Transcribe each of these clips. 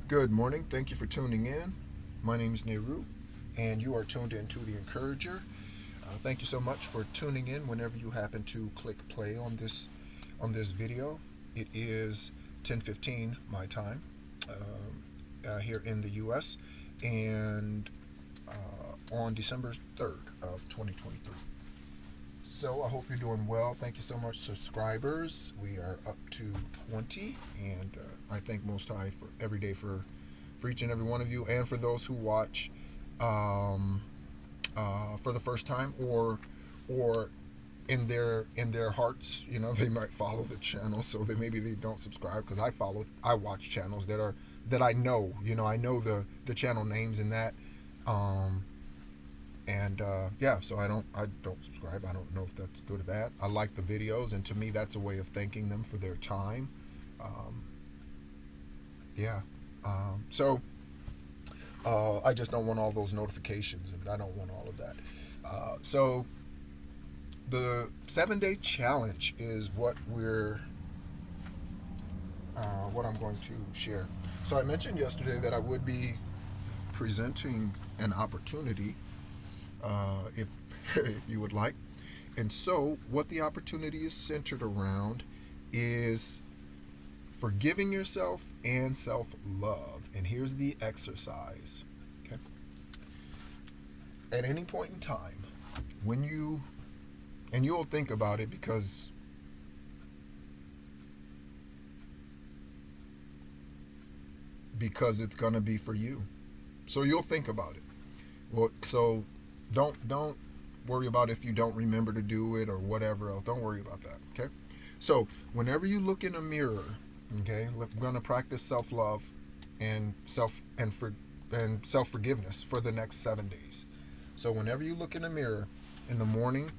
Good morning. Thank you for tuning in. My name is Nehru, and you are tuned into The Encourager. Thank you so much for tuning in whenever you happen to click play on this video. It is 10:15 my time here in the U.S. and on December 3rd of 2023. So I hope you're doing well. Thank you so much, subscribers. We are up to 20, and I thank Most High for every day for each and every one of you, and for those who watch um, for the first time, or in their hearts, they might follow the channel, so that maybe they don't subscribe because I watch channels that I know, I know the channel names and that. Um, and yeah, so I don't subscribe. I don't know if that's good or bad. I like the videos, and to me that's a way of thanking them for their time. um, yeah. So I just don't want all those notifications, and I don't want all of that. So the 7-day challenge is what I'm going to share. So I mentioned yesterday that I would be presenting an opportunity, if if you would like. And so what the opportunity is centered around is forgiving yourself and self love. And here's the exercise. Okay. At any point in time, when and you'll think about it because it's going to be for you. So you'll think about it. Well, so don't worry about if you don't remember to do it or whatever else. Don't worry about that. Okay. So whenever you look in a mirror, okay, we're going to practice self love and self forgiveness for the next 7 days. So whenever you look in a mirror in the morning,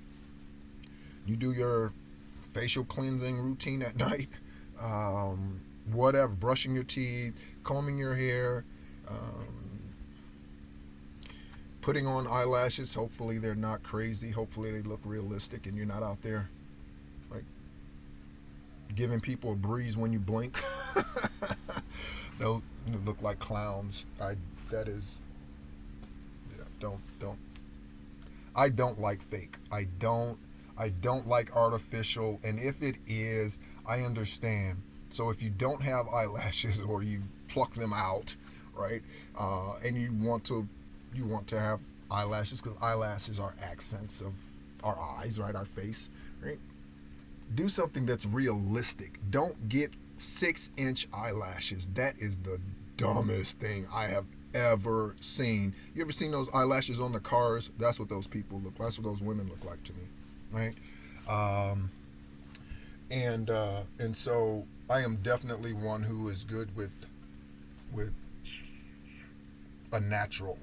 you do your facial cleansing routine at night, whatever, brushing your teeth, combing your hair, putting on eyelashes. Hopefully they're not crazy. Hopefully they look realistic, and you're not out there like giving people a breeze when you blink. Those look like clowns. That is, yeah, don't. I don't like fake. I don't like artificial. And if it is, I understand. So if you don't have eyelashes, or you pluck them out, right? And you want to have eyelashes, because eyelashes are accents of our eyes, right? Our face, right? Do something that's realistic. Don't get 6-inch eyelashes. That is the dumbest thing I have ever seen. You ever seen those eyelashes on the cars? That's what those people look. That's what those women look like to me, right? Um, and so I am definitely one who is good with a natural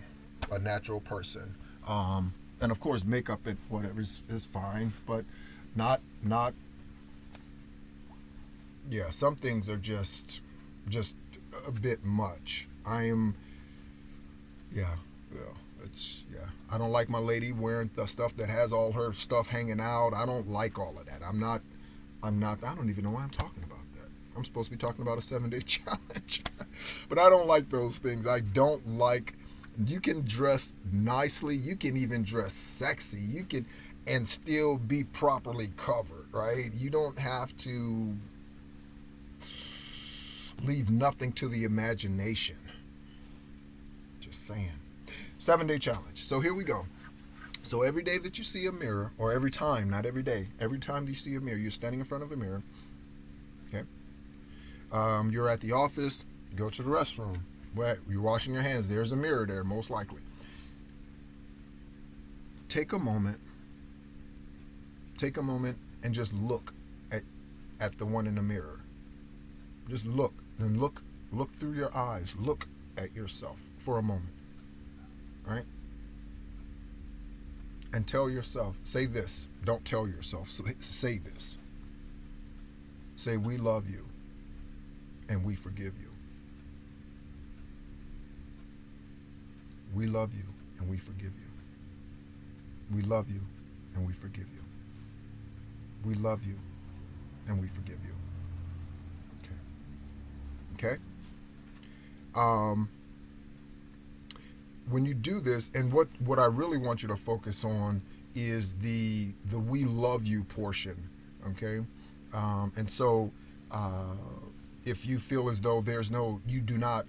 person. And of course, makeup and whatever is fine, but not yeah. Some things are just a bit much. I am yeah. Yeah, yeah. I don't like my lady wearing the stuff that has all her stuff hanging out. I don't like all of that. I'm not. I don't even know why I'm talking about that. I'm supposed to be talking about a 7-day challenge, but I don't like those things. I don't like. You can dress nicely. You can even dress sexy. You can, and still be properly covered. Right. You don't have to leave nothing to the imagination. Just saying. 7-day challenge. So here we go. So every day that you see a mirror, or every time, not every day, every time you see a mirror, you're standing in front of a mirror. Okay. You're at the office. You go to the restroom. Well, you're washing your hands. There's a mirror there, most likely. Take a moment. Take a moment and just look at the one in the mirror. Just look, and look through your eyes. Look at yourself for a moment. All right. And tell yourself, say this. Don't tell yourself. Say this. Say, we love you and we forgive you. We love you and we forgive you. We love you and we forgive you. We love you and we forgive you. Okay. Okay? Um, when you do this, and what I really want you to focus on is the "we love you" portion. Okay, and so uh, if you feel as though you do not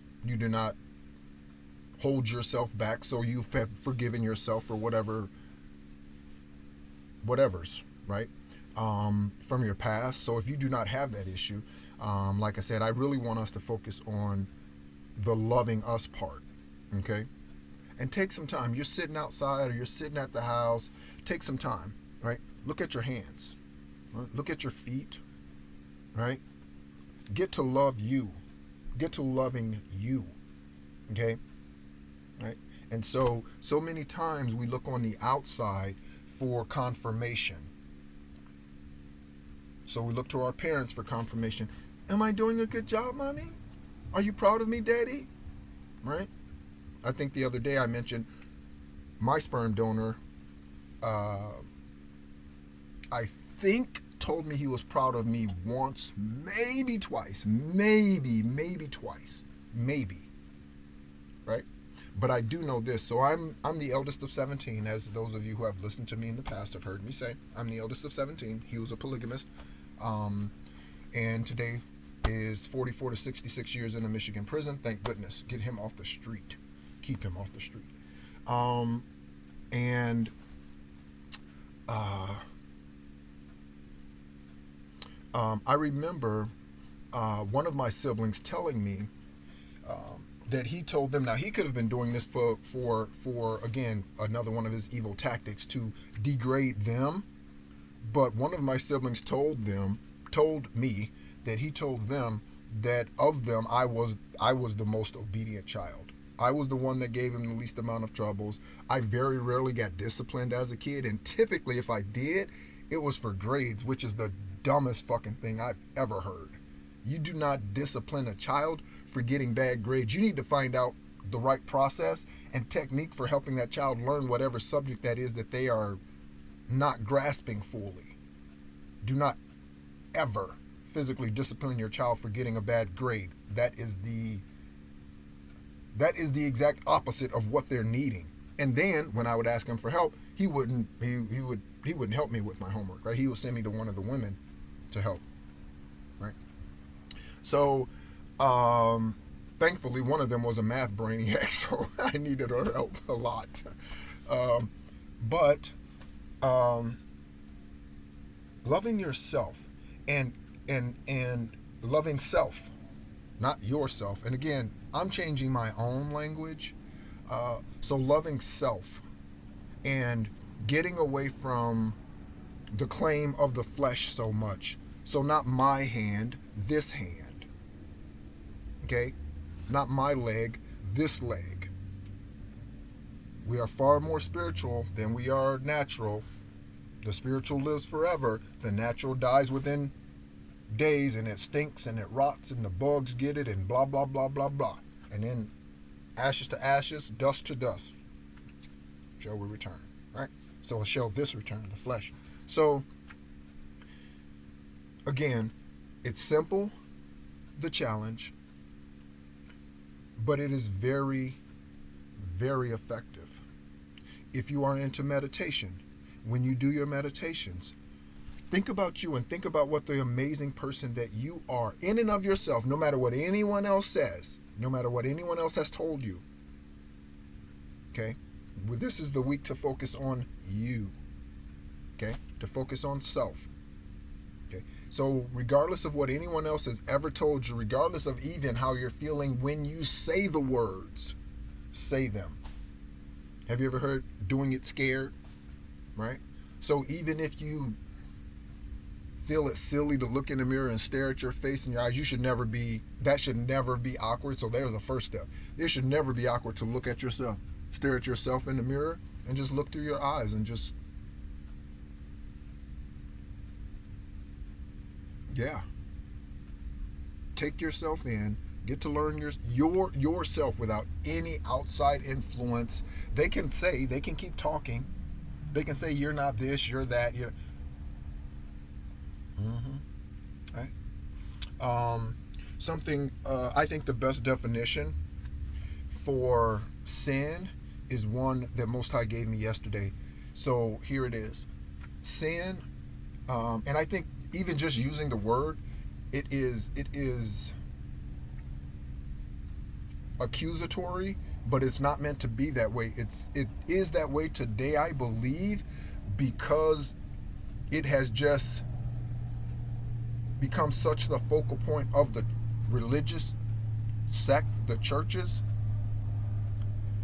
hold yourself back, so you've forgiven yourself for whatever's right from your past. So if you do not have that issue, like I said, I really want us to focus on the loving us part. Okay, and take some time. You're sitting outside or you're sitting at the house. Take some time. Right. Look at your hands. Right? Look at your feet. Right. Get to love you. Get to loving you. Okay. Right. And so many times we look on the outside for confirmation. So we look to our parents for confirmation. Am I doing a good job, mommy? Are you proud of me, daddy? Right? I think the other day I mentioned my sperm donor, I think told me he was proud of me once, maybe twice, maybe twice, maybe, right? But I do know this. So I'm the eldest of 17, as those of you who have listened to me in the past have heard me say. I'm the eldest of 17. He was a polygamist, and today is 44 to 66 years in a Michigan prison. Thank goodness. Get him off the street. Keep him off the street. And I remember one of my siblings telling me that he told them. Now he could have been doing this for again another one of his evil tactics to degrade them. But one of my siblings told me that he told them that of them I was the most obedient child. I was the one that gave him the least amount of troubles. I very rarely got disciplined as a kid, and typically if I did, it was for grades, which is the dumbest fucking thing I've ever heard. You do not discipline a child for getting bad grades. You need to find out the right process and technique for helping that child learn whatever subject that is that they are not grasping fully. Do not ever physically discipline your child for getting a bad grade. That is the exact opposite of what they're needing. And then when I would ask him for help, he wouldn't help me with my homework, right? He would send me to one of the women to help, right? So thankfully one of them was a math brainiac, so I needed her help a lot. But loving yourself and loving self, not yourself. And again, I'm changing my own language. So loving self and getting away from the claim of the flesh so much. So not my hand, this hand. Okay? Not my leg, this leg. We are far more spiritual than we are natural. The spiritual lives forever. The natural dies within days, and it stinks and it rots and the bugs get it and blah blah blah blah blah. And then ashes to ashes, dust to dust shall we return, right? So shall this return, the flesh. So again, it's simple, the challenge, but it is very, very effective. If you are into meditation, when you do your meditations, think about you and think about what the amazing person that you are in and of yourself, no matter what anyone else says, no matter what anyone else has told you. Okay? Well, this is the week to focus on you. Okay? To focus on self. Okay? So regardless of what anyone else has ever told you, regardless of even how you're feeling when you say the words, say them. Have you ever heard doing it scared? Right? So even if you feel it silly to look in the mirror and stare at your face and your eyes, that should never be awkward. So there's the first step. It should never be awkward to look at yourself, stare at yourself in the mirror and just look through your eyes and just, take yourself in, get to learn yourself without any outside influence. They can keep talking. They can say you're not this, you're that, you're. Right. I think the best definition for sin is one that Most High gave me yesterday. So here it is. Sin, and I think even just using the word, it is accusatory, but it's not meant to be that way. It is that way today, I believe, because it has just become such the focal point of the religious sect, the churches.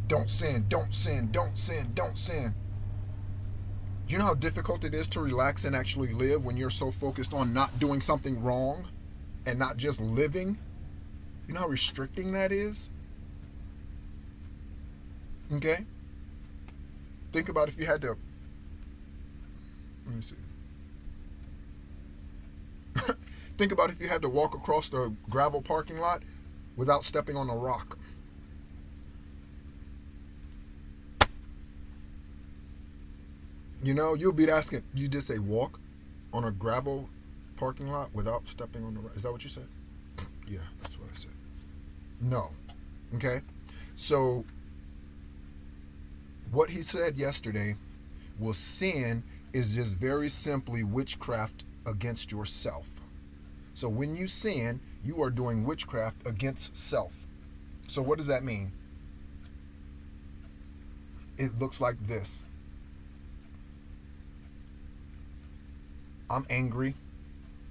Don't sin, don't sin, don't sin, don't sin. Do you know how difficult it is to relax and actually live when you're so focused on not doing something wrong and not just living? You know how restricting that is? Okay? Think about if you had to... Let me see. Think about if you had to walk across the gravel parking lot without stepping on a rock. You know, you'll be asking, you just say walk on a gravel parking lot without stepping on the rock. Is that what you said? Yeah, that's what I said. No. Okay? So, what he said yesterday was sin is just very simply witchcraft against yourself. So when you sin, you are doing witchcraft against self. So what does that mean? It looks like this. I'm angry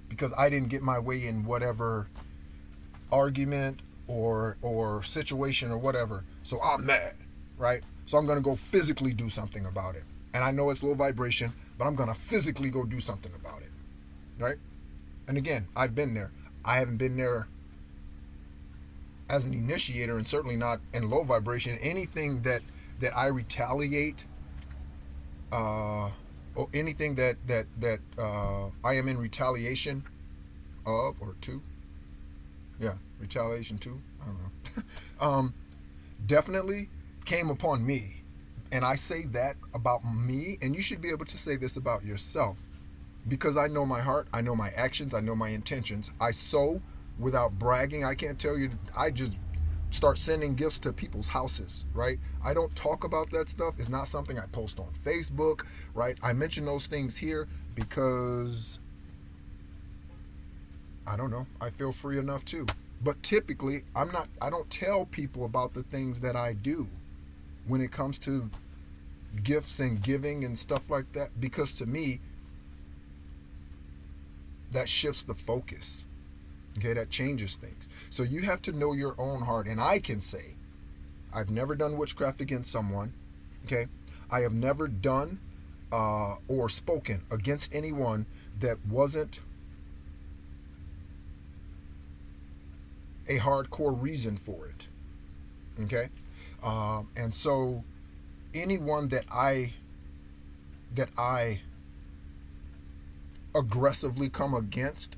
because I didn't get my way in whatever argument or situation or whatever. So I'm mad, right? So I'm going to go physically do something about it. And I know it's low vibration, but I'm going to physically go do something about it, right? And again, I've been there. I haven't been there as an initiator, and certainly not in low vibration. Anything that I retaliate, or anything that I am in retaliation of or to, yeah, retaliation to, I don't know, definitely came upon me. And I say that about me, and you should be able to say this about yourself. Because I know my heart, I know my actions, I know my intentions. I sow without bragging. I can't tell you, I just start sending gifts to people's houses, right? I don't talk about that stuff. It's not something I post on Facebook, right? I mention those things here because, I don't know, I feel free enough too. But typically, I don't tell people about the things that I do when it comes to gifts and giving and stuff like that, because to me, that shifts the focus. Okay, that changes things. So you have to know your own heart. And I can say, I've never done witchcraft against someone. Okay, I have never done or spoken against anyone that wasn't a hardcore reason for it. Okay, and so anyone that I aggressively come against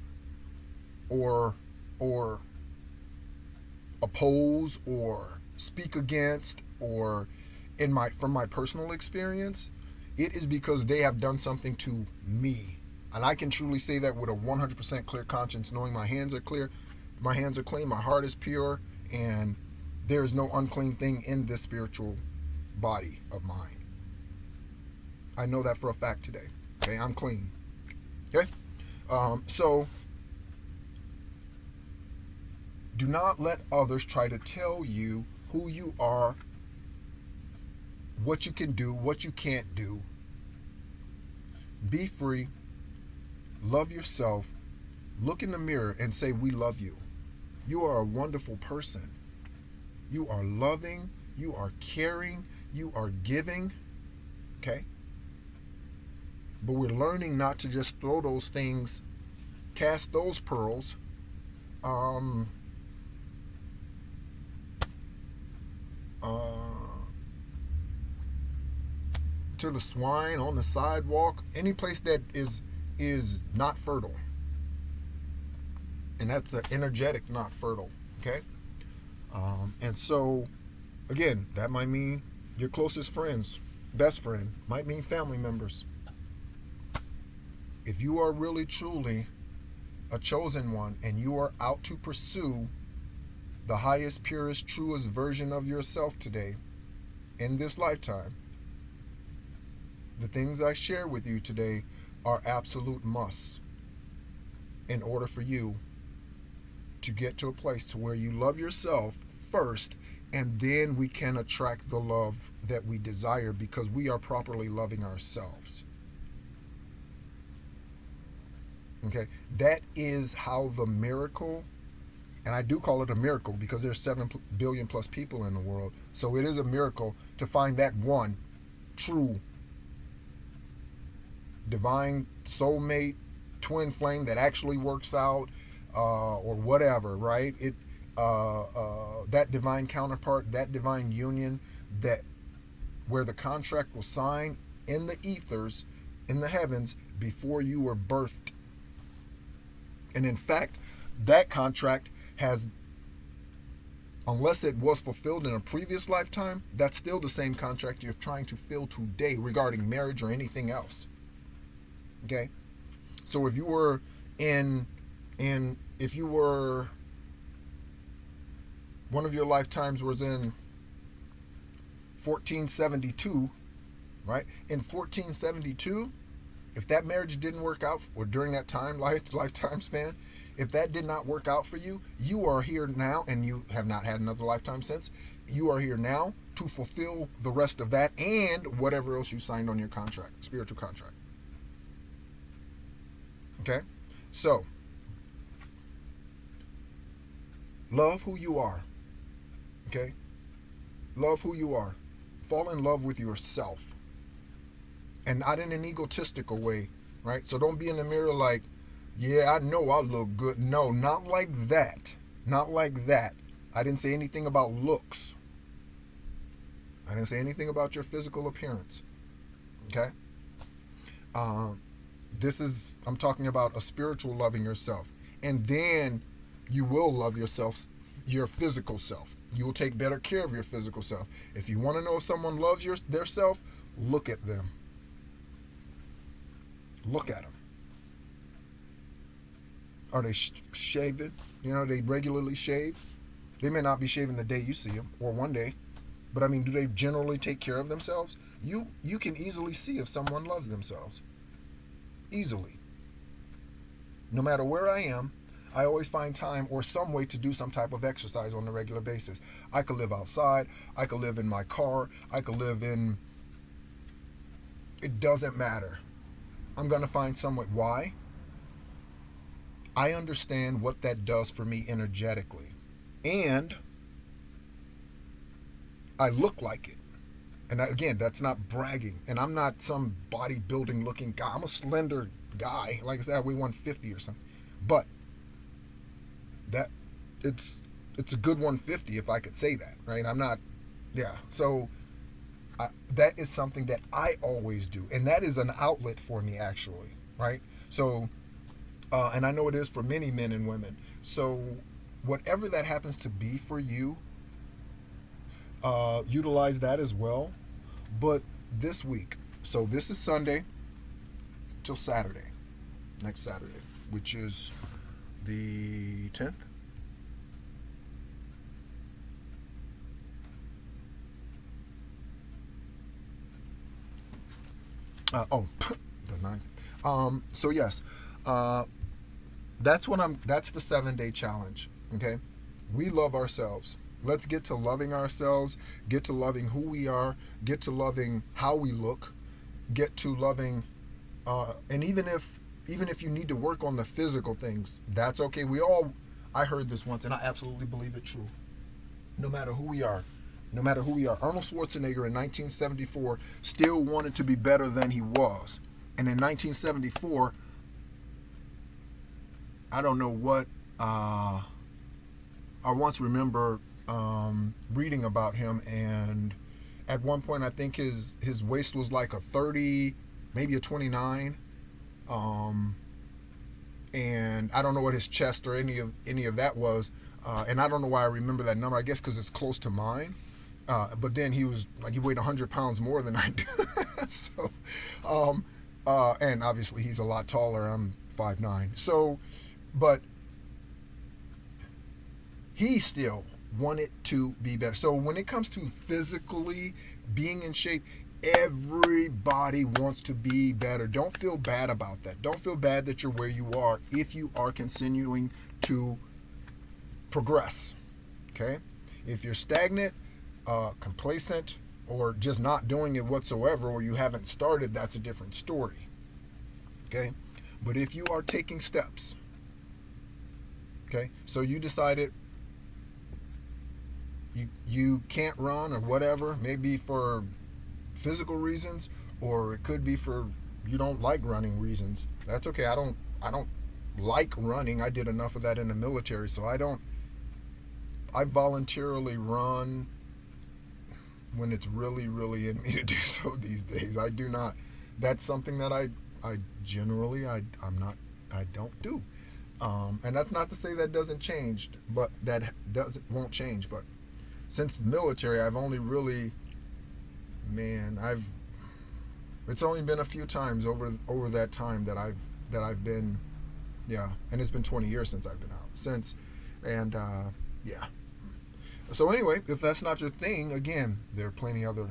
or oppose or speak against, or from my personal experience, it is because they have done something to me. And I can truly say that with a 100% clear conscience, knowing my hands are clear, my hands are clean, my heart is pure, and there is no unclean thing in this spiritual body of mine. I know that for a fact today. Okay, I'm clean. Okay? So, do not let others try to tell you who you are, what you can do, what you can't do. Be free. Love yourself. Look in the mirror and say, we love you. You are a wonderful person. You are loving. You are caring. You are giving. Okay? But we're learning not to just throw those things, cast those pearls, to the swine on the sidewalk, any place that is not fertile. And that's an energetic not fertile. Okay? And so, again, that might mean your closest friends, best friend, might mean family members. If you are really truly a chosen one and you are out to pursue the highest, purest, truest version of yourself today in this lifetime, the things I share with you today are absolute musts in order for you to get to a place to where you love yourself first, and then we can attract the love that we desire because we are properly loving ourselves. Okay? That is how the miracle, and I do call it a miracle because there's 7 billion plus people in the world. So it is a miracle to find that one true divine soulmate twin flame that actually works out, or whatever, right? That divine counterpart, that divine union, that where the contract was signed in the ethers, in the heavens, before you were birthed. And in fact, that contract has, unless it was fulfilled in a previous lifetime, that's still the same contract you're trying to fill today regarding marriage or anything else. Okay? So if you were if you were, one of your lifetimes was in 1472, right? In 1472, if that marriage didn't work out, or during that lifetime span, if that did not work out for you, you are here now, and you have not had another lifetime since. You are here now to fulfill the rest of that and whatever else you signed on your contract, spiritual contract. Okay? So, love who you are. Okay? Love who you are. Fall in love with yourself. And not in an egotistical way, right? So don't be in the mirror like, yeah, I know I look good. No, not like that. Not like that. I didn't say anything about looks. I didn't say anything about your physical appearance. Okay? I'm talking about a spiritual loving yourself. And then you will love yourself, your physical self. You will take better care of your physical self. If you want to know if someone loves their self, look at them. Look at them. Are they shaving? They regularly shave. They may not be shaving the day you see them, or one day. But I mean, do they generally take care of themselves? You can easily see if someone loves themselves. Easily. No matter where I am, I always find time or some way to do some type of exercise on a regular basis. I could live outside. I could live in my car. I could live in... It doesn't matter. I'm going to find some way. Why? I understand what that does for me energetically. And I look like it. And again, that's not bragging. And I'm not some bodybuilding looking guy. I'm a slender guy. Like I said, I weigh 150 or something. But that it's a good 150 if I could say that, right? I'm not, yeah. So that is something that I always do. And that is an outlet for me, actually, right? So, and I know it is for many men and women. So whatever that happens to be for you, utilize that as well. But this week, so this is Sunday till Saturday, next Saturday, which is the 10th. The 9th. So yes, that's the 7-day challenge. Okay, we love ourselves. Let's get to loving ourselves, get to loving who we are, get to loving how we look, get to loving, and even if you need to work on the physical things, that's okay. I heard this once and I absolutely believe it true. No matter who we are. Arnold Schwarzenegger in 1974 still wanted to be better than he was. And in 1974, I don't know what, I once remember reading about him, and at one point I think his waist was like a 30, maybe a 29, and I don't know what his chest or any of that was, and I don't know why I remember that number. I guess because it's close to mine, but then he weighed 100 pounds more than I do. So, and obviously he's a lot taller. I'm 5'9", so, but he still want it to be better. So when it comes to physically being in shape, everybody wants to be better. Don't feel bad about that. Don't feel bad that you're where you are if you are continuing to progress. Okay? If you're stagnant, complacent, or just not doing it whatsoever, or you haven't started, that's a different story. Okay? But if you are taking steps, okay, so you decided you can't run or whatever, maybe for physical reasons, or it could be for you don't like running reasons. That's okay. I don't like running. I did enough of that in the military, so I voluntarily run when it's really, really in me to do so these days. I do not. That's something that I generally I don't do. And that's not to say that doesn't change, but won't change. But since the military, I've only really, it's only been a few times over that time that I've been, yeah, and it's been 20 years since I've been out since, and yeah. So anyway, if that's not your thing, again, there are plenty other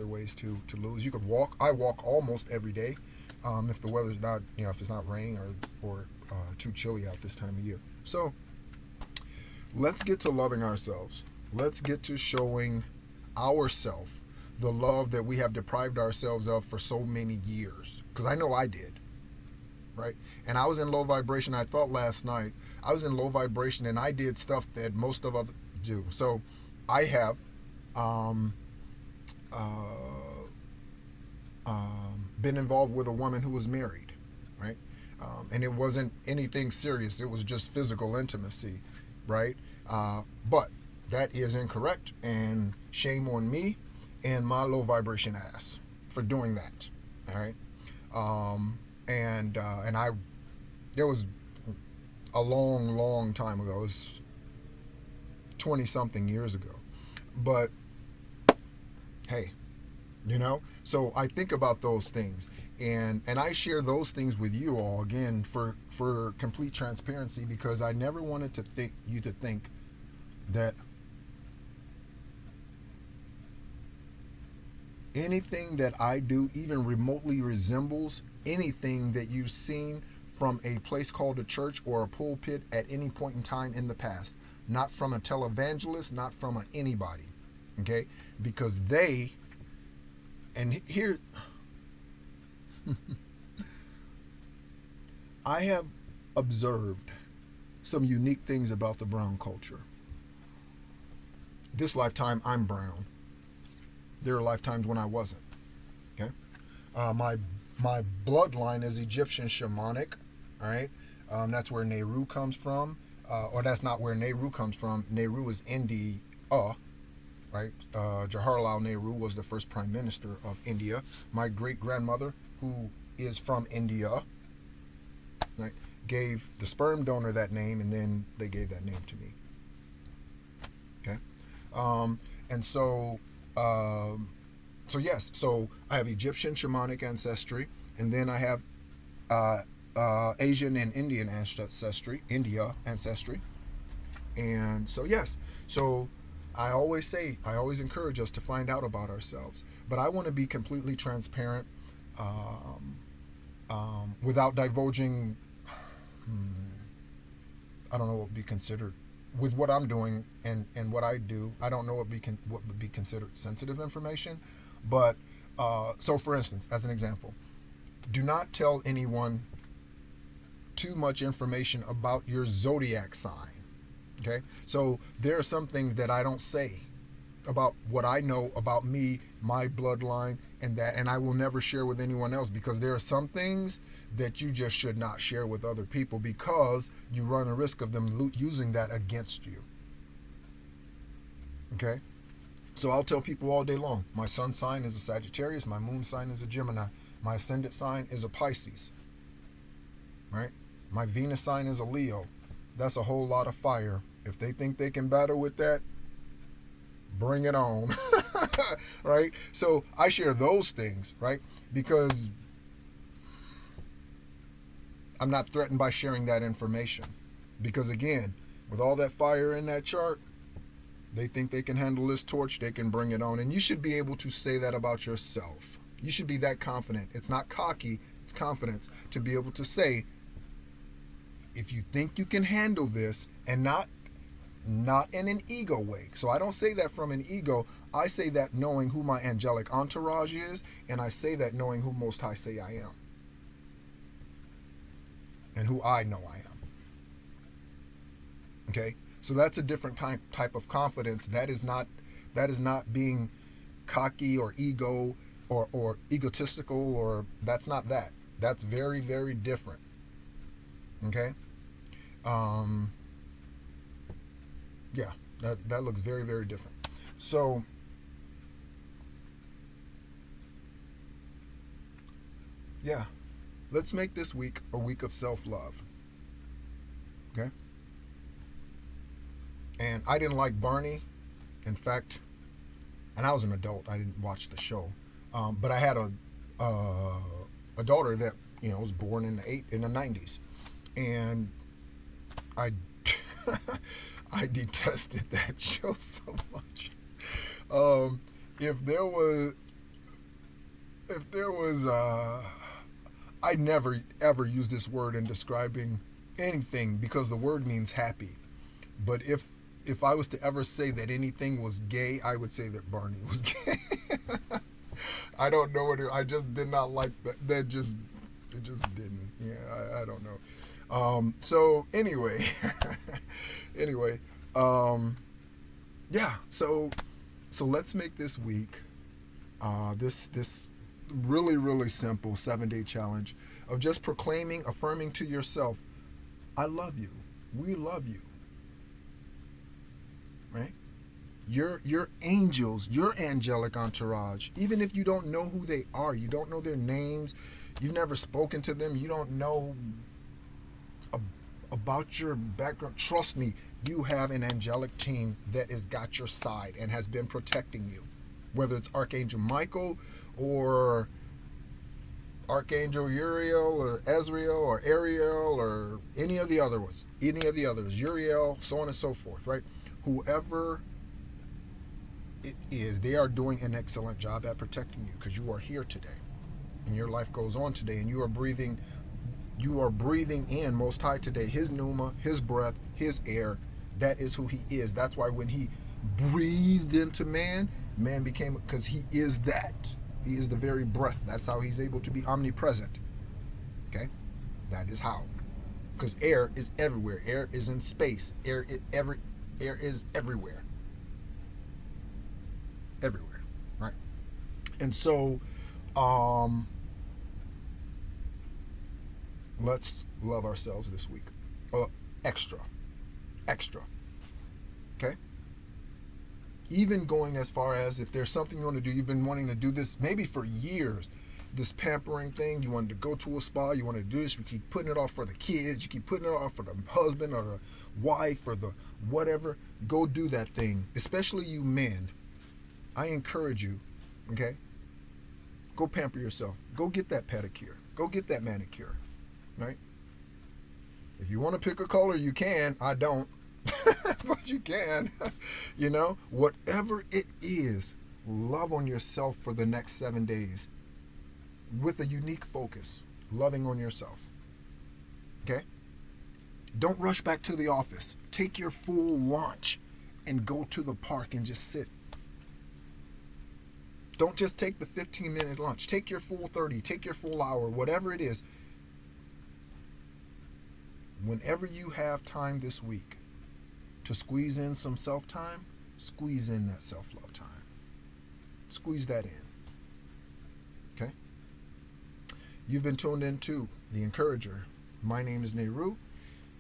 ways to lose. You could walk. I walk almost every day, if the weather's not, if it's not raining or too chilly out this time of year. So let's get to loving ourselves. Let's get to showing ourselves the love that we have deprived ourselves of for so many years. Because I know I did, right? And I was in low vibration. I thought last night I was in low vibration, and I did stuff that most of us do. So I have been involved with a woman who was married, right? And it wasn't anything serious. It was just physical intimacy, right? But that is incorrect, and shame on me and my low vibration ass for doing that. All right. And there was a long time ago. It was 20 something years ago. But hey, so I think about those things, and I share those things with you all, again, for complete transparency, because I never wanted you to think that anything that I do even remotely resembles anything that you've seen from a place called a church or a pulpit at any point in time in the past. Not from a televangelist, not from anybody. Okay? Because here, I have observed some unique things about the brown culture. This lifetime, I'm brown. There are lifetimes when I wasn't. Okay, my bloodline is Egyptian shamanic. All right, that's where Nehru comes from, or that's not where Nehru comes from. Nehru is India, right? Jawaharlal Nehru was the first prime minister of India. My great grandmother, who is from India, right, gave the sperm donor that name, and then they gave that name to me. Okay, and so. So I have Egyptian shamanic ancestry, and then I have Asian and Indian ancestry, India ancestry. And so so I always encourage us to find out about ourselves, but I want to be completely transparent, without divulging, I don't know what would be considered, with what I'm doing and what I do. I don't know what would be considered sensitive information, but so for instance, as an example, do not tell anyone too much information about your zodiac sign. Okay, so there are some things that I don't say about what I know about me, my bloodline, and I will never share with anyone else, because there are some things that you just should not share with other people, because you run a risk of them using that against you. Okay? So I'll tell people all day long, my sun sign is a Sagittarius, my moon sign is a Gemini, my ascendant sign is a Pisces. Right? My Venus sign is a Leo. That's a whole lot of fire. If they think they can battle with that, bring it on. Right? So I share those things, right? Because I'm not threatened by sharing that information. Because again, with all that fire in that chart, They think they can handle this torch, they can bring it on. And you should be able to say that about yourself. You should be that confident. It's not cocky, it's confidence to be able to say, if you think you can handle this, and not in an ego way. So I don't say that from an ego. I say that knowing who my angelic entourage is, and I say that knowing who Most High say I am. And who I know I am. Okay? So that's a different type of confidence. That is not being cocky or ego or egotistical, or that's not that. That's very, very different. Okay? Yeah, that looks very, very different. So yeah, let's make this week a week of self-love. Okay? And I didn't like Barney. In fact, and I was an adult, I didn't watch the show. But I had a daughter that, was born in the 90s. And I I detested that show so much. If there was I never ever use this word in describing anything, because the word means happy. But if I was to ever say that anything was gay, I would say that Barney was gay. I don't know I just did not like that. It just didn't. Yeah, I don't know. So anyway, yeah. So let's make this week, this really, really simple 7-day challenge of just proclaiming, affirming to yourself, I love you. We love you. Right? Your angels, your angelic entourage, even if you don't know who they are, you don't know their names, you've never spoken to them, you don't know about your background, trust me, you have an angelic team that has got your side and has been protecting you. Whether it's Archangel Michael or Archangel Uriel or Ezreal or Ariel or any of the others, Uriel, so on and so forth, right? Whoever it is, they are doing an excellent job at protecting you, because you are here today and your life goes on today, and you are breathing in Most High today, his pneuma, his breath, his air. That is who he is. That's why when he breathed into man became, because he is that. He is the very breath. That's how he's able to be omnipresent. Okay? That is how. Because air is everywhere. Air is in space. Air is everywhere. Everywhere. Right? And so, let's love ourselves this week. Extra. Okay? Even going as far as, if there's something you want to do, you've been wanting to do this maybe for years, this pampering thing, you wanted to go to a spa, you want to do this, you keep putting it off for the kids, you keep putting it off for the husband or the wife or the whatever, go do that thing. Especially you men, I encourage you, okay? Go pamper yourself. Go get that pedicure. Go get that manicure, right? If you want to pick a color, you can. I don't. But you can. Whatever it is, love on yourself for the next 7 days with a unique focus, loving on yourself. Okay? Don't rush back to the office. Take your full lunch and go to the park and just sit. Don't just take the 15-minute lunch. Take your full 30, take your full hour, whatever it is. Whenever you have time this week to squeeze in some self-time, squeeze in that self-love time. Squeeze that in. Okay? You've been tuned into The Encourager. My name is Nehru.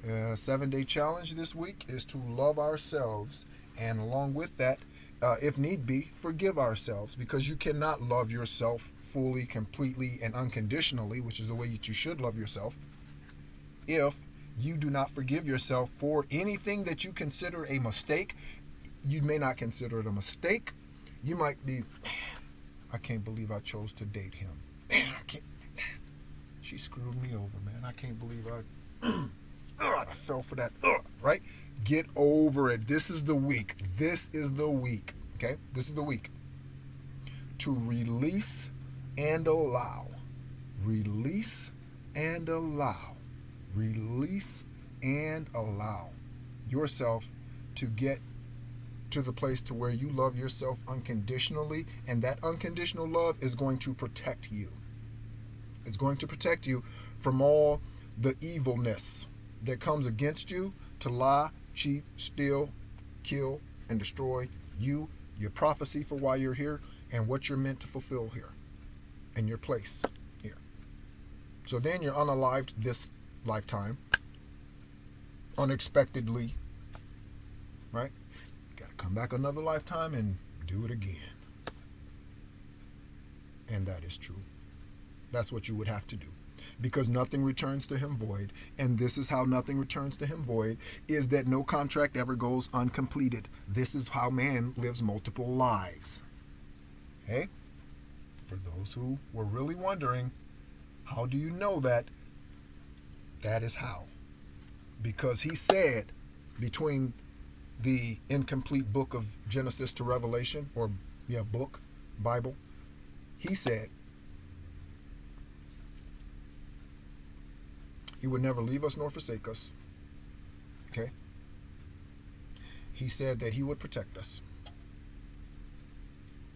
7-day challenge this week is to love ourselves, and along with that, if need be, forgive ourselves, because you cannot love yourself fully, completely, and unconditionally, which is the way that you should love yourself, if you do not forgive yourself for anything that you consider a mistake. You may not consider it a mistake. You might be, I can't believe I chose to date him. She screwed me over, man. I can't believe I fell for that. right? Get over it. This is the week. This is the week. Okay? This is the week to release and allow. Release and allow. Release and allow yourself to get to the place to where you love yourself unconditionally, and that unconditional love is going to protect you. It's going to protect you from all the evilness that comes against you to lie, cheat, steal, kill, and destroy you, your prophecy for why you're here, and what you're meant to fulfill here, and your place here. So then you're unalived this lifetime, unexpectedly, right? Got to come back another lifetime and do it again. And that is true. That's what you would have to do. Because nothing returns to him void. And this is how nothing returns to him void, is that no contract ever goes uncompleted. This is how man lives multiple lives. Okay? For those who were really wondering, how do you know that? That is how. Because he said, between the incomplete book of Genesis to Revelation, or book, Bible, he said he would never leave us nor forsake us. Okay? He said that he would protect us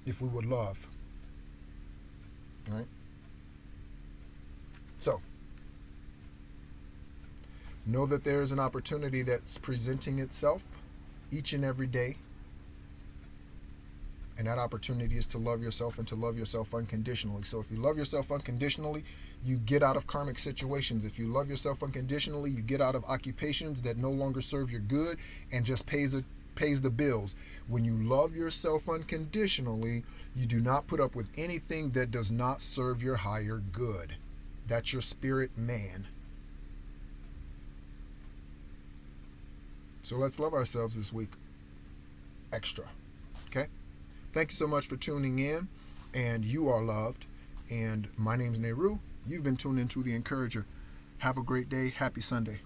if we would love. All right? So, know that there is an opportunity that's presenting itself each and every day. And that opportunity is to love yourself and to love yourself unconditionally. So if you love yourself unconditionally, you get out of karmic situations. If you love yourself unconditionally, you get out of occupations that no longer serve your good and just pays the bills. When you love yourself unconditionally, you do not put up with anything that does not serve your higher good. That's your spirit man. So let's love ourselves this week extra. Okay? Thank you so much for tuning in, and you are loved. And my name's Nehru. You've been tuned into The Encourager. Have a great day. Happy Sunday.